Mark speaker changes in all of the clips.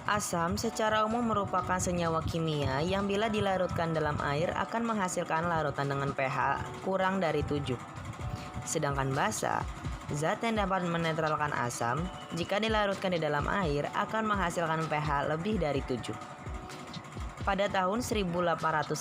Speaker 1: Asam secara umum merupakan senyawa kimia yang bila dilarutkan dalam air akan menghasilkan larutan dengan pH kurang dari 7. Sedangkan basa, zat yang dapat menetralkan asam jika dilarutkan di dalam air akan menghasilkan pH lebih dari 7. Pada tahun 1884,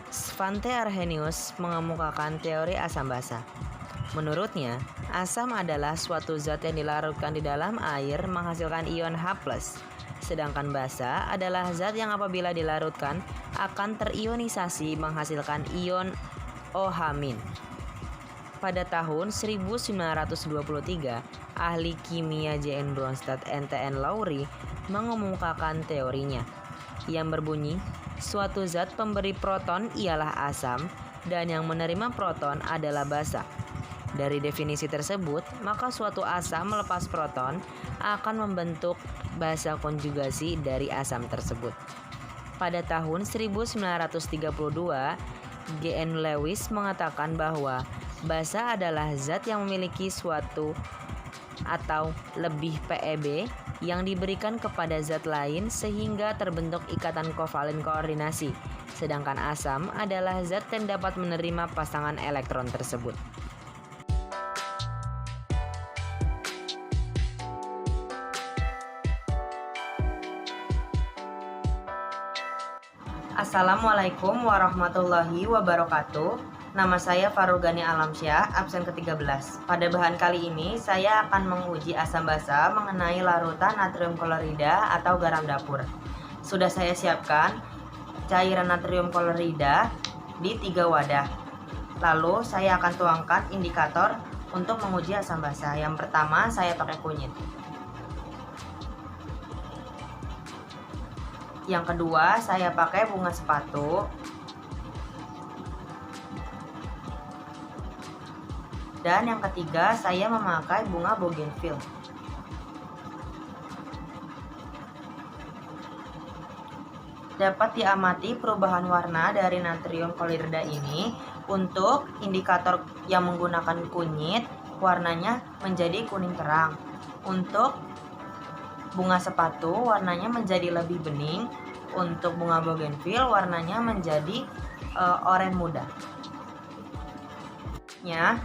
Speaker 1: Svante Arrhenius mengemukakan teori asam basa. Menurutnya, asam adalah suatu zat yang dilarutkan di dalam air menghasilkan ion H+. Sedangkan basa adalah zat yang apabila dilarutkan akan terionisasi menghasilkan ion OH-. Pada tahun 1923, ahli kimia J.N. Bronsted N.T.N. Lowry mengemukakan teorinya yang berbunyi, suatu zat pemberi proton ialah asam dan yang menerima proton adalah basa. Dari definisi tersebut, maka suatu asam melepas proton akan membentuk basa konjugasi dari asam tersebut. Pada tahun 1932, G.N. Lewis mengatakan bahwa basa adalah zat yang memiliki suatu atau lebih PeB yang diberikan kepada zat lain sehingga terbentuk ikatan kovalen koordinasi. Sedangkan asam adalah zat yang dapat menerima pasangan elektron tersebut. Assalamualaikum warahmatullahi wabarakatuh. Nama saya Farugani Alamsyah, absen ke-13. Pada bahan kali ini, saya akan menguji asam basa mengenai larutan natrium klorida atau garam dapur. Sudah saya siapkan cairan natrium klorida di 3 wadah. Lalu saya akan tuangkan indikator untuk menguji asam basa. Yang pertama, saya pakai kunyit. Yang kedua, saya pakai bunga sepatu. Dan yang ketiga, saya memakai bunga bougainville. Dapat diamati perubahan warna dari natrium klorida ini. Untuk indikator yang menggunakan kunyit, warnanya menjadi kuning terang. Untuk bunga sepatu warnanya menjadi lebih bening. Untuk bunga bougainville warnanya menjadi oranye muda.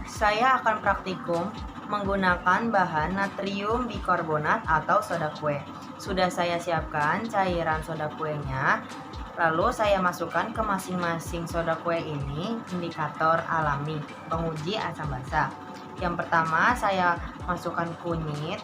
Speaker 1: Saya akan praktikum menggunakan bahan natrium bikarbonat atau soda kue. Sudah saya siapkan cairan soda kuenya. Lalu saya masukkan ke masing-masing soda kue ini indikator alami penguji asam basa. Yang pertama, saya masukkan kunyit.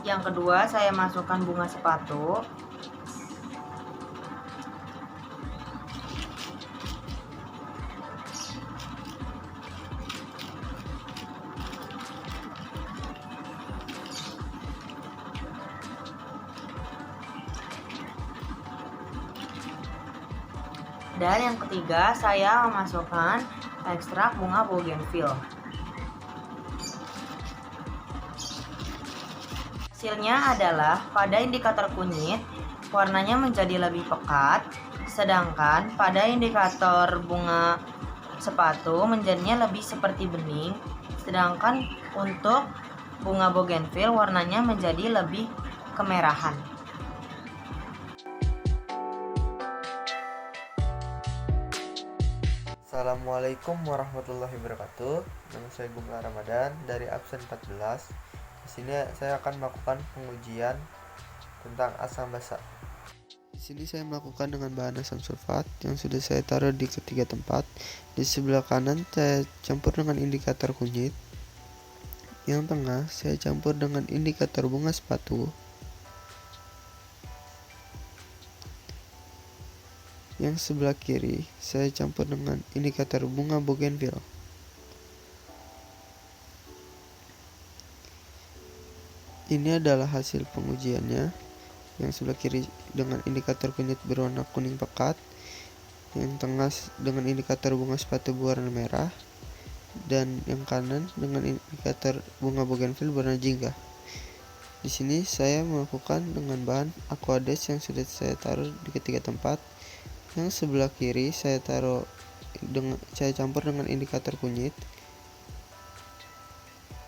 Speaker 1: Yang kedua, saya masukkan bunga sepatu. Dan yang ketiga, saya memasukkan ekstrak bunga bougainville. Hasilnya adalah pada indikator kunyit warnanya menjadi lebih pekat, sedangkan pada indikator bunga sepatu menjadinya lebih seperti bening, sedangkan untuk bunga bougainville warnanya menjadi lebih kemerahan.
Speaker 2: Assalamualaikum warahmatullahi wabarakatuh. Nama saya Gumla Ramadan dari absen 14. Di sini saya akan melakukan pengujian tentang asam basa. Di sini saya melakukan dengan bahan asam sulfat yang sudah saya taruh di ketiga tempat. Di sebelah kanan saya campur dengan indikator kunyit. Yang tengah saya campur dengan indikator bunga sepatu. Yang sebelah kiri saya campur dengan indikator bunga bougainville. Ini adalah hasil pengujiannya. Yang sebelah kiri dengan indikator kunyit berwarna kuning pekat, yang tengah dengan indikator bunga sepatu berwarna merah, dan yang kanan dengan indikator bunga bougainville berwarna jingga. Di sini saya melakukan dengan bahan aquades yang sudah saya taruh di ketiga tempat. Yang sebelah kiri saya campur dengan indikator kunyit.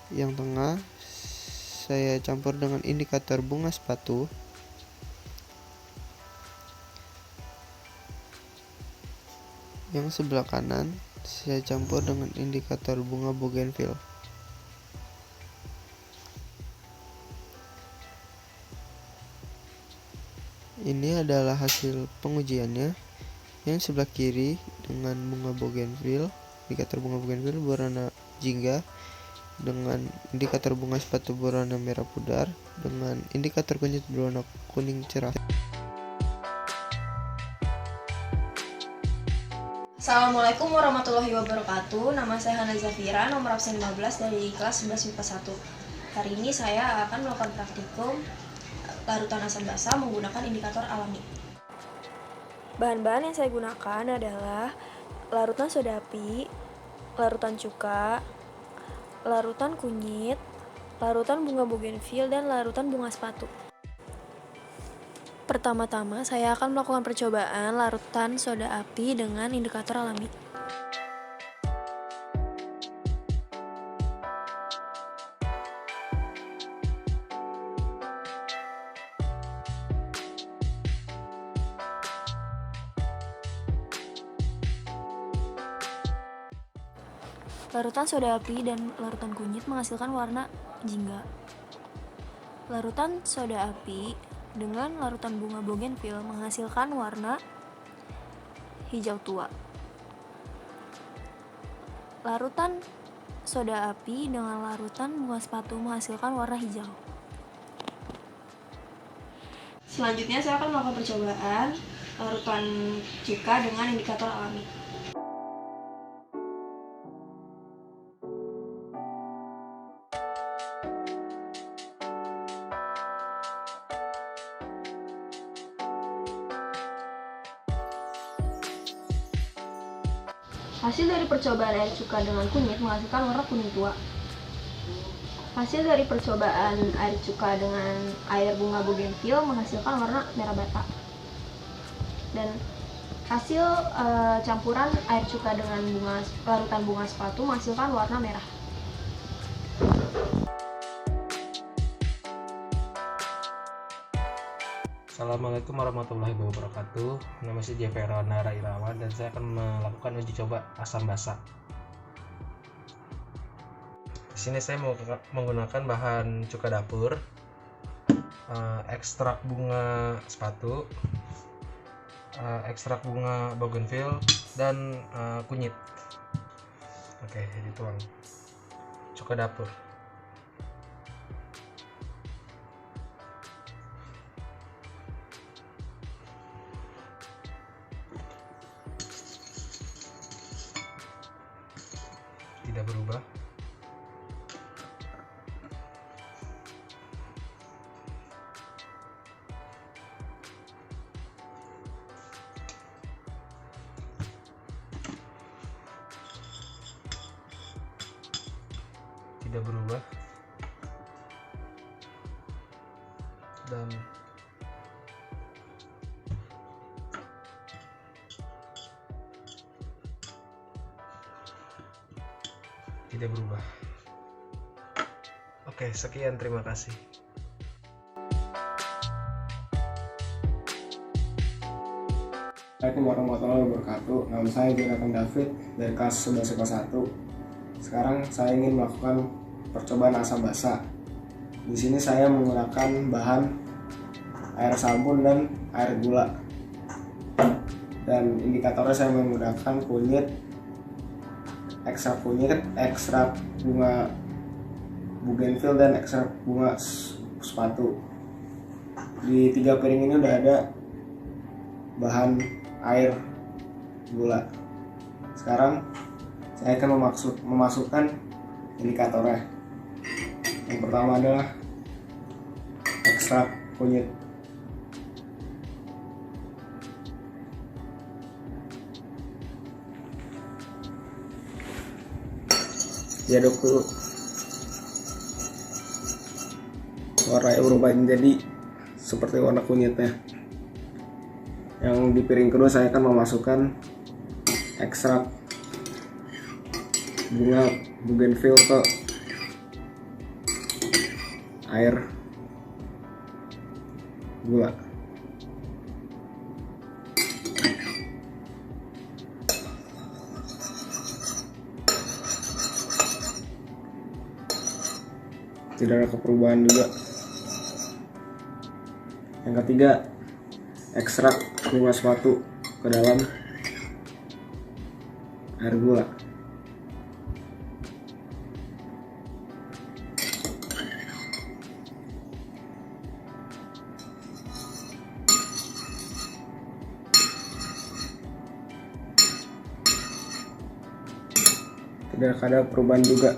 Speaker 2: Yang tengah saya campur dengan indikator bunga sepatu. Yang sebelah kanan saya campur dengan indikator bunga bougainville. Ini adalah hasil pengujiannya. Yang sebelah kiri dengan bunga bougainville, indikator bunga bougainville berwarna jingga, dengan indikator bunga sepatu berwarna merah pudar, dengan indikator kunyit berwarna kuning cerah.
Speaker 3: Assalamualaikum warahmatullahi wabarakatuh. Nama saya Hana Zafira, nomor absen 15 dari kelas 11 MIPA 1. Hari ini saya akan melakukan praktikum larutan asam basa menggunakan indikator alami. Bahan-bahan yang saya gunakan adalah larutan soda api, larutan cuka, larutan kunyit, larutan bunga bougainville, dan larutan bunga sepatu. Pertama-tama saya akan melakukan percobaan larutan soda api dengan indikator alami. Larutan soda api dan larutan kunyit menghasilkan warna jingga. Larutan soda api dengan larutan bunga bougainville menghasilkan warna hijau tua. Larutan soda api dengan larutan bunga sepatu menghasilkan warna hijau. Selanjutnya saya akan melakukan percobaan larutan cuka dengan indikator alami. Hasil dari percobaan air cuka dengan kunyit menghasilkan warna kuning tua. Hasil dari percobaan air cuka dengan air bunga bougainville menghasilkan warna merah bata. Dan hasil campuran air cuka dengan larutan bunga sepatu menghasilkan warna merah.
Speaker 4: Assalamualaikum warahmatullahi wabarakatuh. Nama saya Jefera Nara Irawan dan saya akan melakukan uji coba asam basa. Di sini saya menggunakan bahan cuka dapur, ekstrak bunga sepatu, ekstrak bunga bougainville, dan kunyit. Oke, dituang. Cuka dapur. Tidak berubah. Tidak berubah. Dan tidak berubah. Oke, sekian, terima kasih.
Speaker 5: Assalamualaikum warahmatullahi wabarakatuh. Nama saya Jonathan David dari kelas 11 IPA 1. Sekarang saya ingin melakukan percobaan asam basa. Di sini saya menggunakan bahan air sabun dan air gula. Dan indikatornya saya menggunakan kunyit, ekstrak bunga bougainville, dan ekstrak bunga sepatu. Di 3 piring ini udah ada bahan air gula. Sekarang saya akan memasukkan indikatornya. Yang pertama adalah ekstrak kunyit. diaduk dulu. Warnanya berubah menjadi seperti warna kunyitnya. Yang di piring kedua saya akan memasukkan ekstrak bunga bougainville ke air gula. Tidak ada perubahan juga. Yang ketiga, ekstrak bunga sepatu ke dalam air gula. Tidak ada perubahan juga.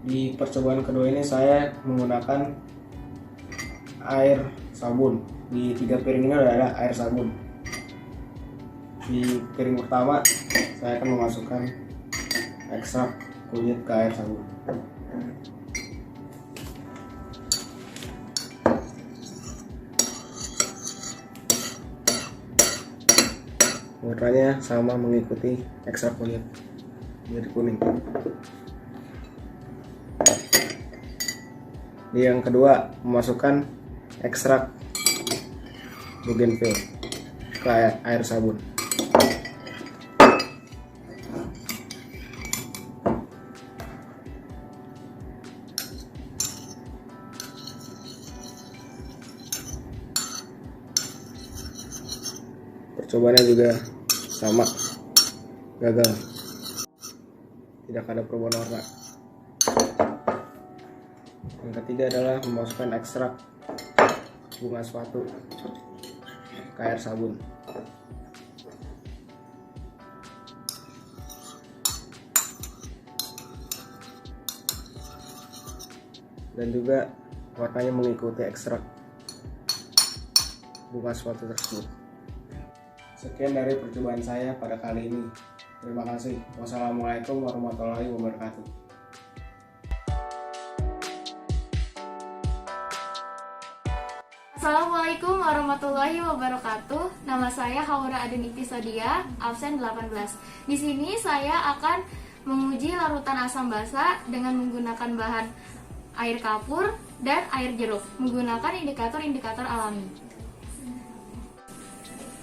Speaker 5: Di percobaan kedua ini saya menggunakan air sabun. Di 3 piring ini ada air sabun. Di piring pertama saya akan memasukkan ekstrak kunyit ke air sabun. Warnanya sama mengikuti ekstrak kunyit, jadi kuning. Di yang kedua memasukkan ekstrak bougainville ke air sabun. Percobaannya juga sama, gagal, tidak ada perubahan warna. Yang ketiga adalah memasukkan ekstrak bunga sepatu ke air sabun. Dan juga warnanya mengikuti ekstrak bunga sepatu tersebut. Sekian dari percobaan saya pada kali ini. Terima kasih. Wassalamualaikum warahmatullahi wabarakatuh.
Speaker 6: Assalamualaikum warahmatullahi wabarakatuh. Nama saya Haura Adeniti Sodia, absen 18. Di sini saya akan menguji larutan asam basa dengan menggunakan bahan air kapur dan air jeruk, menggunakan indikator-indikator alami.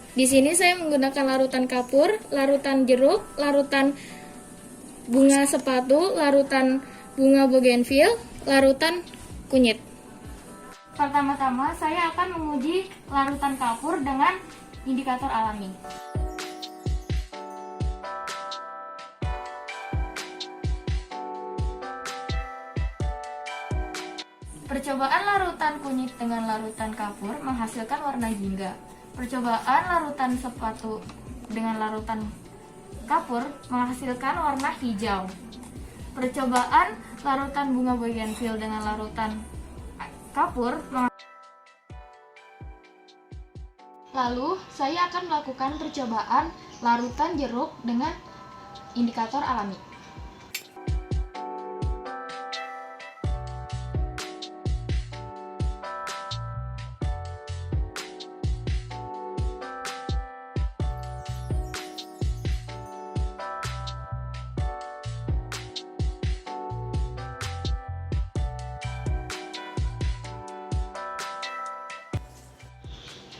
Speaker 6: Di sini saya menggunakan larutan kapur, larutan jeruk, larutan bunga sepatu, larutan bunga bougainville, larutan kunyit. Pertama-tama saya akan menguji larutan kapur dengan indikator alami. Percobaan larutan kunyit dengan larutan kapur menghasilkan warna jingga. Percobaan larutan sepatu dengan larutan kapur menghasilkan warna hijau. Percobaan larutan bunga bougainville dengan larutan kapur. Lalu saya akan melakukan percobaan larutan jeruk dengan indikator alami.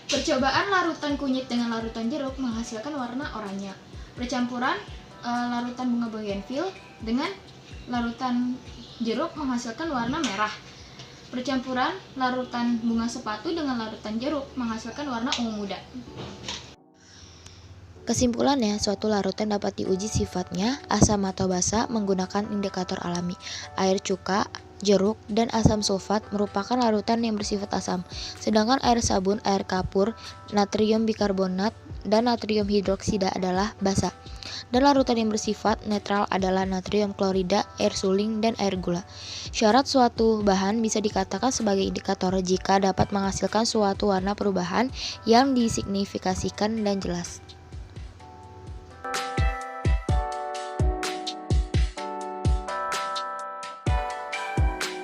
Speaker 6: Percobaan larutan kunyit dengan larutan jeruk menghasilkan warna oranye. Percampuran larutan bunga bougainville dengan larutan jeruk menghasilkan warna merah. Percampuran larutan bunga sepatu dengan larutan jeruk menghasilkan warna ungu muda.
Speaker 7: Kesimpulannya, suatu larutan dapat diuji sifatnya asam atau basa menggunakan indikator alami. Air cuka, jeruk, dan asam sulfat merupakan larutan yang bersifat asam, sedangkan air sabun, air kapur, natrium bikarbonat, dan natrium hidroksida adalah basa. Dan larutan yang bersifat netral adalah natrium klorida, air suling, dan air gula. Syarat suatu bahan bisa dikatakan sebagai indikator jika dapat menghasilkan suatu warna perubahan yang disignifikasikan dan jelas.